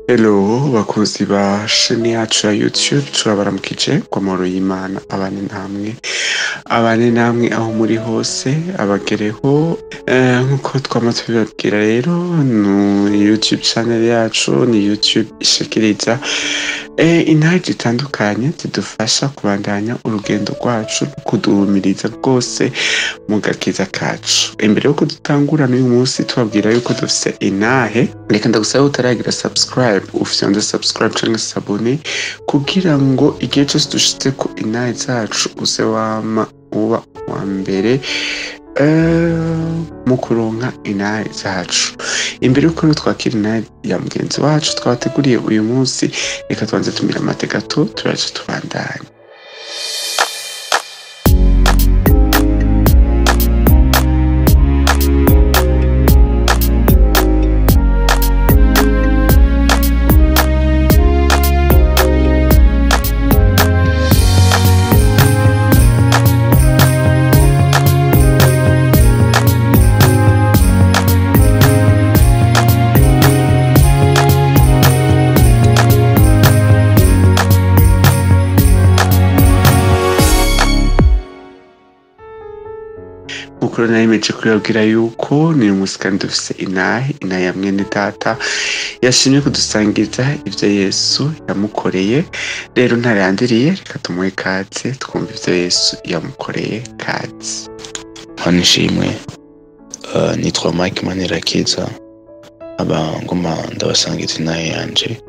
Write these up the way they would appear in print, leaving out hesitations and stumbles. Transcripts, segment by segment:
Hello bakunzi ba sheni yacu ya YouTube, turabaramukije kwa Amahoro y'Imana abane namwe aho muri hose abagereho. Nkuko twama tubibabwira rero, ni YouTube channel yacu, ni YouTube ishikiriza intahe zitandukanye zidufasha kubandanya urugendo rwacu kuduhumiriza rwose mu gakiza kacu. Imbere yuko dutangura n'uyu munsi tubabwira yuko dufise intahe, reka ndagusaba utaragira subscribe ufyonde subscribe canke sabone kugira ngo igihe cyose dushitse ku intahe zacu uze wama uba wa mbere mu kuronka intahe zacu. Imbere yuko twakira intahe ya mugenzi wacu twabateguriye uyu munsi, reka tubanze tumira amate gato turaje tubandanye. Mukuru nayimeje kubabwira yuko ni umunsi kandi dufise intahe ya mwene data yashimye kudusangiza ivyo Yesu yamukoreye. Rero ntarandiriye, reka tumuhe kaze twumva ivyo Yesu yamukoreye. Kaze. Nishimwe, nitwa MANIRAKIZA, ngoma ndabasangiza intahe yanje.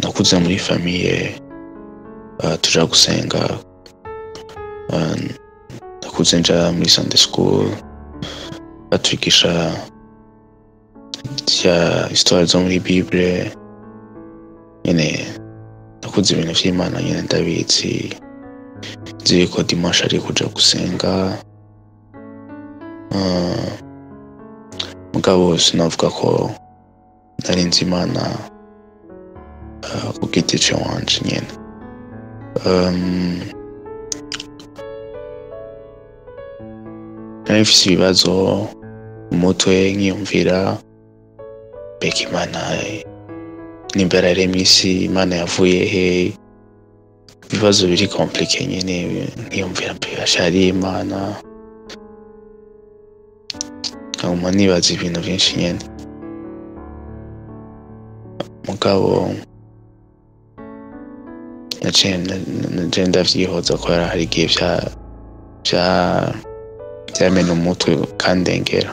Nakuze muri famiye tuja gusenga. Nakuze nja muri Sunday school batwigisha histoire zo muri Bible. Nyene nakuze ibintu vy'Imana nyene ndabizi, nzi ko dimanche ari kuja gusenga. Mugabo sinavuga ko nari nzi Imana ku giti canje nyene. Nari mfise ibibazo mu mutwe nkiyumvira mbega Imana nimbera yaremye isi, Imana yavuye he? Ibibazo biri compliqué nyene, nkiyumvira mbega shari Imana, nkaguma nibaza ibintu vyinshi nyene. Mugabo naciye ndavyihoza ko hari igihe vyamena umutwe kandengera.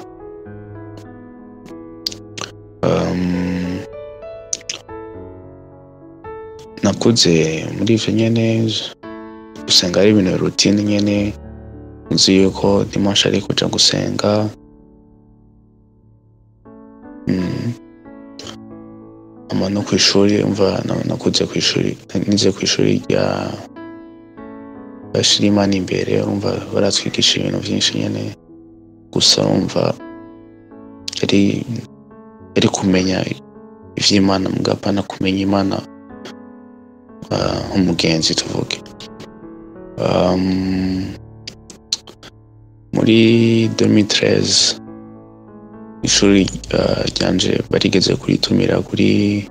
Nakuze muri ivyo nyene, gusenga ari ibintu routine nyene, nzi yuko dimanche ari kuja gusenga. Ama no kw'ishuri, umva nakuze kw'ishuri, nize kw'ishuri rya bashira Imana imbere, urumva baratwigisha ibintu vyinshi nyene. Gusa urumva yari kumenya ivy'Imana, mugabo apana kumenya Imana nk'umugenzi tuvuge. Muri 2013 ishuri ryanje barigeze kuritumira kuri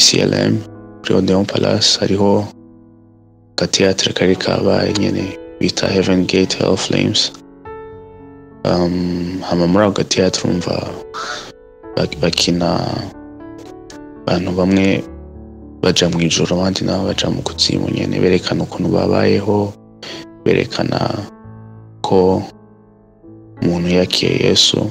CLM, kuri Odeon Palace. Hariho gatheatre kari kabaye nyene bita Heaven Gate Hell Flames. Hama muri ako gatheatre umva bakina abantu bamwe baja mw'ijoro, abandi nabo baja mu kuzimu nyene, berekana ukuntu babayeho, berekana ko umuntu yakiye Yesu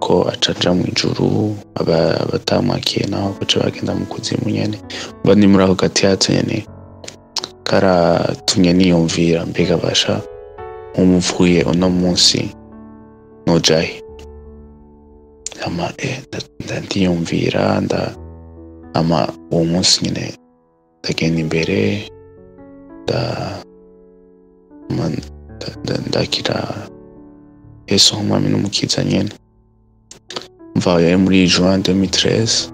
ko acaja mw'ijuru, abatamwakiye naho baca bagenda mu kuzimu nyene. Mba ni muri ako gatheatre nyene karatumye niyumvira mbega basha nk'umuvuye uno munsi nojahe. Ama ndiyumvira ama uwo munsi nyene ndagenda imbere ndakira Yesu nk'umwami n'umukiza nyene. Mva yari muri Juin 2013.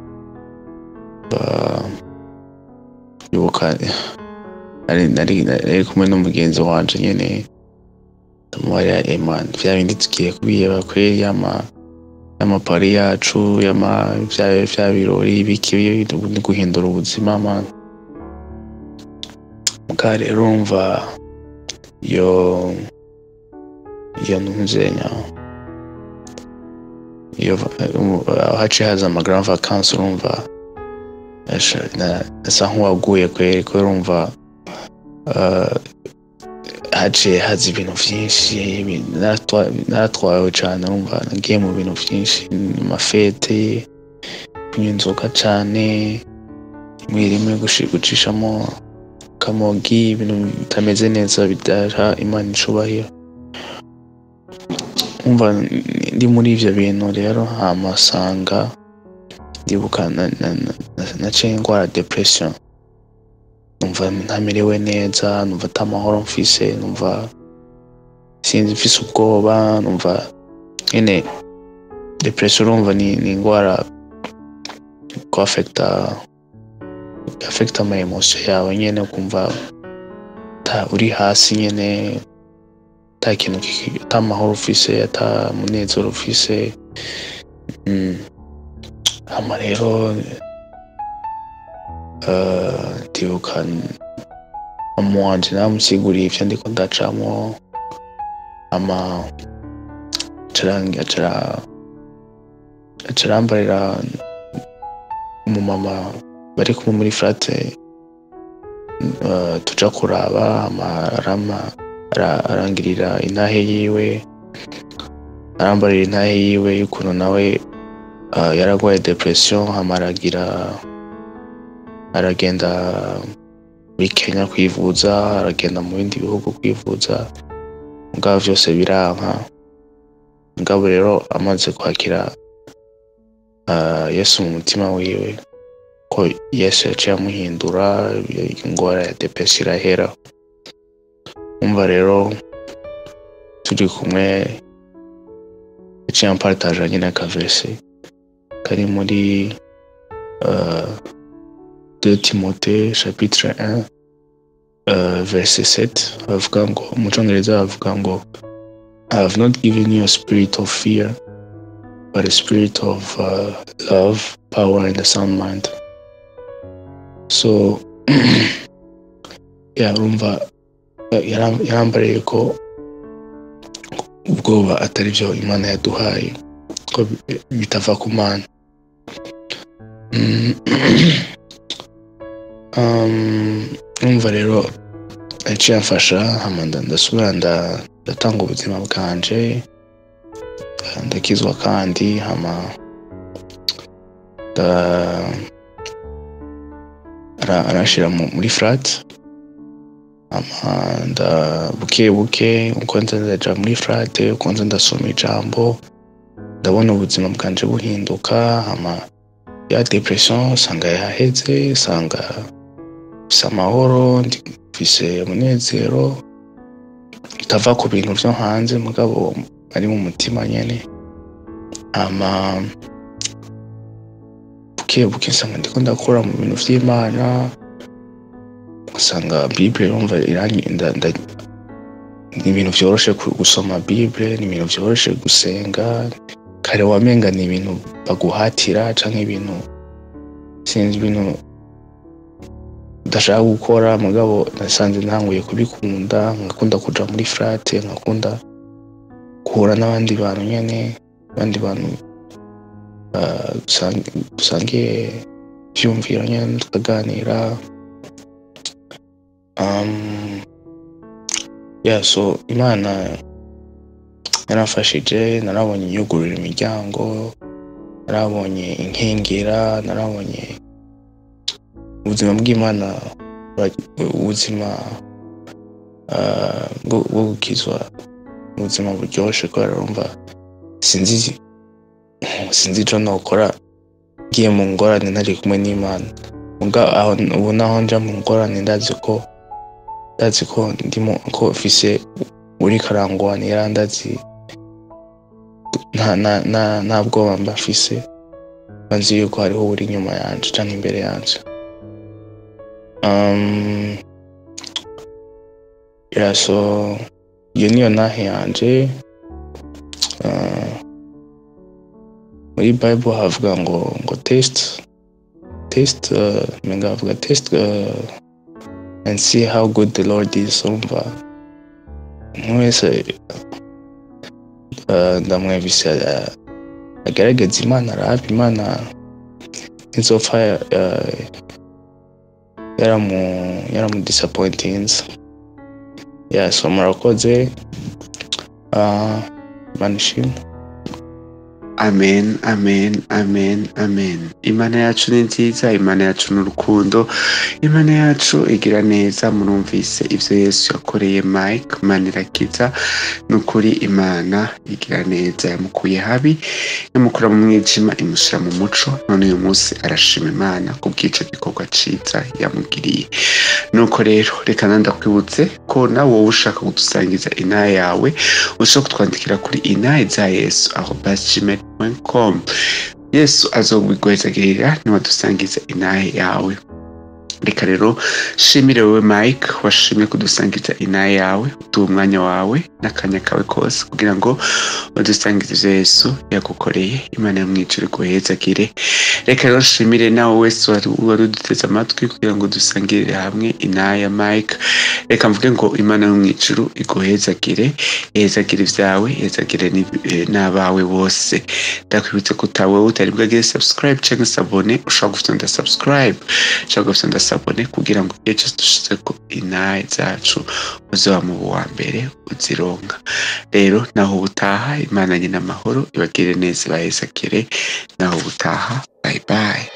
Yubuka nari kumwe n'umugenzi wanje nyene, tumubarira Imana vya bindi tugiye kubiheba kweri, ama y'amapari yacu vya birori biki guhindura ubuzima man. Muga rero urumva iyo ntunzenya iyo haciye haza grand vacances urumva nasa nk'uwaguye kweri ko urumva haciye haza ibintu vyinshi naratwawe cane urumva nagiye mu bintu vyinshi amafete kunywa inzoga cane rimwe gucishamo kamogi ibintu bitameze neza bidaha Imana icubahiro. Umva ndi muri ivyo bintu rero hamasanga ndibuka naciye ngwara depression, numva ntamerewe neza, numva atamahoro mfise, numva sinzi mfise ubwoba, numva nyene depression urumva ni ingwara ko affecta ama emotion yawe nyene, ukumva uri hasi nyene, ata kintu ata mahoro ufise, ata munezero ufise. Hama rero ndibuka mama wanje namusiguriye ivyo ndiko ndacamwo, ama acarambarira umumama bari kumwe muri frate tuja kuraba, arangirira intahe yiwe, arambarira intahe yiwe y'ukuntu nawe yaragwaye depression. Hama aragenda muri Kenya kwivuza, aragenda mu bindi bihugu kwivuza, mugabo vyose biranka. Mugabo rero amaze kwakira Yesu mu mutima wiwe, ko Yesu yaciye amuhindura, ingwara ya depression irahera. Umva rero turi kumwe yaciye ampartaje nyine akaverse kari muri 2 Timothée chapitre 1 verset 7, bavuga ngo mu Congereza bavuga ngo I have not given you a spirit of fear but a spirit of love, power and a sound mind. So urumva yarambariye ko ubwoba atari byo Imana yaduhaye, ko bitava ku Mana. Umva rero aciye amfasha, hama ndasubira ndatanga ubuzima bwanje, ndakizwa kandi, hama arashira muri frat. Hama buke uko ndaja muri frat, uko ndasoma ijambo, ndabona ubuzima bwanje buhinduka. Hama ya depression sanga yaheze, sanga mfise amahoro, mfise umunezero utava ku bintu vyo hanze, mugabo ari mu mutima nyene. Hama buke sanga ndiko ndakora mu bintu vy'Imana, sanga Bible urumva ni ibintu vyoroshe gusoma Bible, ni ibintu vyoroshe gusenga. Kare wamenga ni ibintu baguhatira canke ibintu sinzi ibintu ndashaka gukora, mugabo nasanze ntanguye kubikunda, ngakunda kuja muri frate, ngakunda guhura n'abandi bantu nyene, abandi bantu dusangiye vyumviro nyene, tukaganira. So Imana yarafashije, narabonye inyugurura imiryango, narabonye inkingira, narabonye ubuzima bw'Imana, ubuzima bwo gukizwa, ubuzima buryoshe. Kubera urumva sinzi ico nokora ngiye mu ngorane ntari kumwe n'Imana. Ubu naho nja mu ngorane ndazi ko ndimo ko mfise uri karangwanira, ndazi nta bwoba mba mfise, nzi yuko hariho uri inyuma yanje canke imbere yanje. So iyo niyo ntahe yanje. muri Bible havuga ngo taste menga havuga taste and see how good the Lord is. Umva mwese ndamwebise agaragaza Imana, arabe Imana inzopfa yaramu disappointings. So murakoze, Imana ishimwe. Amen, amen, amen, amen. Imana yacu ni nziza, Imana yacu ni urukundo, Imana yacu igira neza. Murumvise ivyo Yesu yakoreye Mike Manirakiza. Nukuri Imana igira neza, yamukuye habi, yamukura mu mwijima imushira mu muco. None uyu munsi arashima Imana kubw'ico gikorwa ciza yamugiriye. Nuko rero reka nandakwibutse ko nawe wowe ushaka kudusangiza inaha yawe, ushaka kutwandikira kuri inahe@gmail.com. Yesu azobiguhezagirira niwadusangiza inahe yawe. Reka rero shimire wewe Mike washimye kudusangiza inaha yawe, utuha umwanya wawe n'akanya kawe kose kugira ngo udusangize ivyo Yesu yagukoreye. Imana yo mw'ijuru iguhezagire. Reka rero shimire nawe wese wari uduteze amatwi kugira ngo dusangirire hamwe inaha ya Mike. Reka mvuge ngo Imana yo mw'ijuru iguhezagire, ihezagire ivyawe, ihezagire n'abawe bose. Ndakwibutse ko utawe utari bwagire subscribe canke sabone, ushobora gufyonda subscribe canke gufyonda sabone kugira ngo igihe cyose dushizeko inaha zacu uzoba mu wa mbere uzironka. Rero naho ubutaha, Imana nyina amahoro ibagire neza, ibahezagire. Naho ubutaha, bye bye.